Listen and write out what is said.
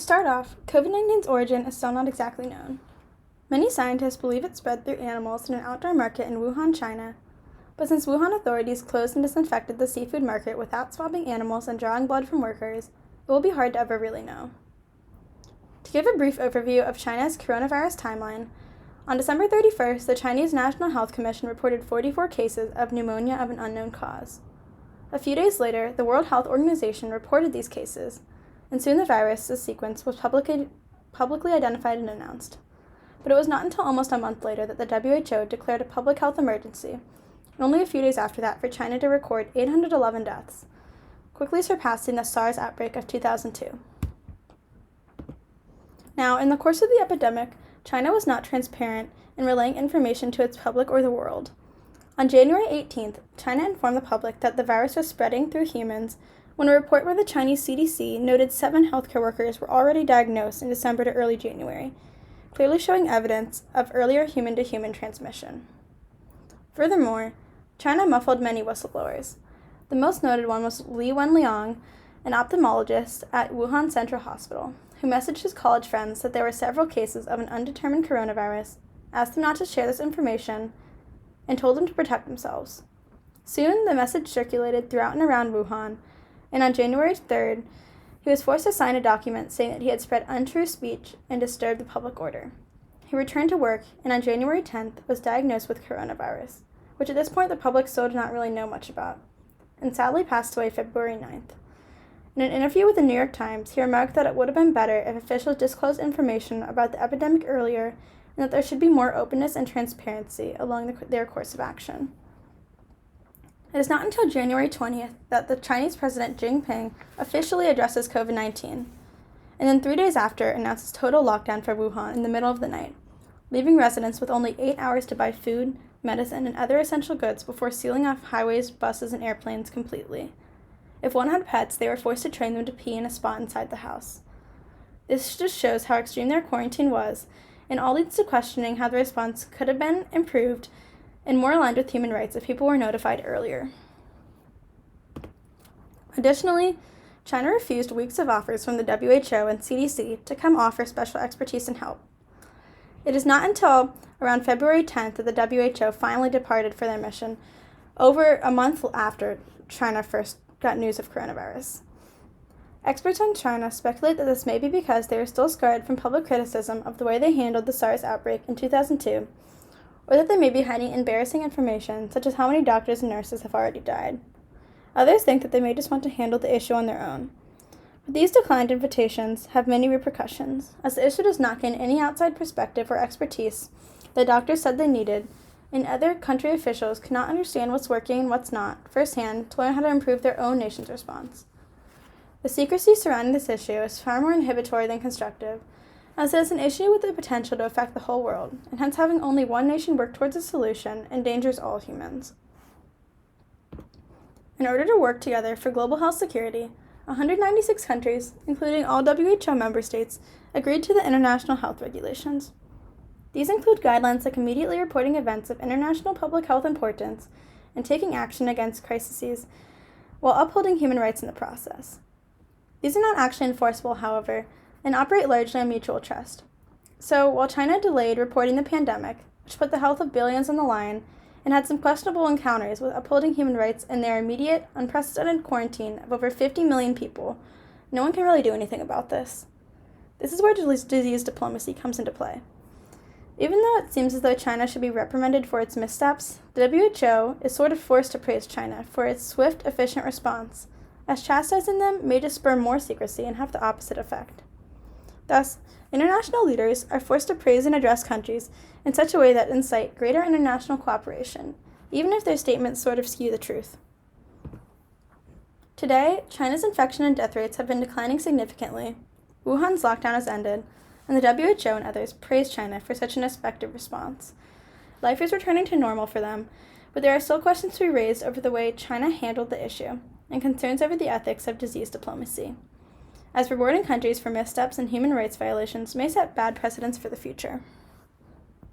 start off, COVID-19's origin is still not exactly known. Many scientists believe it spread through animals in an outdoor market in Wuhan, China, but since Wuhan authorities closed and disinfected the seafood market without swabbing animals and drawing blood from workers, it will be hard to ever really know. To give a brief overview of China's coronavirus timeline, on December 31st, the Chinese National Health Commission reported 44 cases of pneumonia of an unknown cause. A few days later, the World Health Organization reported these cases, and soon the virus's sequence was publicly identified and announced. But it was not until almost a month later that the WHO declared a public health emergency, and only a few days after that for China to record 811 deaths, quickly surpassing the SARS outbreak of 2002. Now, in the course of the epidemic, China was not transparent in relaying information to its public or the world. On January 18th, China informed the public that the virus was spreading through humans when a report by the Chinese CDC noted 7 healthcare workers were already diagnosed in December to early January, clearly showing evidence of earlier human-to-human transmission. Furthermore, China muffled many whistleblowers. The most noted one was Li Wenliang, an ophthalmologist at Wuhan Central Hospital, who messaged his college friends that there were several cases of an undetermined coronavirus, asked them not to share this information, and told them to protect themselves. Soon, the message circulated throughout and around Wuhan, and on January 3rd, he was forced to sign a document saying that he had spread untrue speech and disturbed the public order. He returned to work, and on January 10th was diagnosed with coronavirus, which at this point the public still did not really know much about, and sadly passed away February 9th. In an interview with the New York Times, he remarked that it would have been better if officials disclosed information about the epidemic earlier and that there should be more openness and transparency along their course of action. It is not until January 20th that the Chinese President Xi Jinping officially addresses COVID-19, and then 3 days after announces total lockdown for Wuhan in the middle of the night, leaving residents with only 8 hours to buy food, medicine, and other essential goods before sealing off highways, buses, and airplanes completely. If one had pets, they were forced to train them to pee in a spot inside the house. This just shows how extreme their quarantine was, and all leads to questioning how the response could have been improved and more aligned with human rights if people were notified earlier. Additionally, China refused weeks of offers from the WHO and CDC to come offer special expertise and help. It is not until around February 10th that the WHO finally departed for their mission, over a month after China first got news of coronavirus. Experts on China speculate that this may be because they are still scarred from public criticism of the way they handled the SARS outbreak in 2002, or that they may be hiding embarrassing information such as how many doctors and nurses have already died. Others think that they may just want to handle the issue on their own. But these declined invitations have many repercussions, as the issue does not gain any outside perspective or expertise that doctors said they needed, and other country officials cannot understand what's working and what's not firsthand to learn how to improve their own nation's response. The secrecy surrounding this issue is far more inhibitory than constructive, as it is an issue with the potential to affect the whole world, and hence having only one nation work towards a solution endangers all humans. In order to work together for global health security, 196 countries, including all WHO member states, agreed to the international health regulations. These include guidelines like immediately reporting events of international public health importance and taking action against crises while upholding human rights in the process. These are not actually enforceable, however, and operate largely on mutual trust. So, while China delayed reporting the pandemic, which put the health of billions on the line, and had some questionable encounters with upholding human rights in their immediate, unprecedented quarantine of over 50 million people, no one can really do anything about this. This is where disease diplomacy comes into play. Even though it seems as though China should be reprimanded for its missteps, the WHO is sort of forced to praise China for its swift, efficient response, as chastising them may just spur more secrecy and have the opposite effect. Thus, international leaders are forced to praise and address countries in such a way that incite greater international cooperation, even if their statements sort of skew the truth. Today, China's infection and death rates have been declining significantly, Wuhan's lockdown has ended, and the WHO and others praise China for such an effective response. Life is returning to normal for them, but there are still questions to be raised over the way China handled the issue, and concerns over the ethics of disease diplomacy, as rewarding countries for missteps and human rights violations may set bad precedents for the future.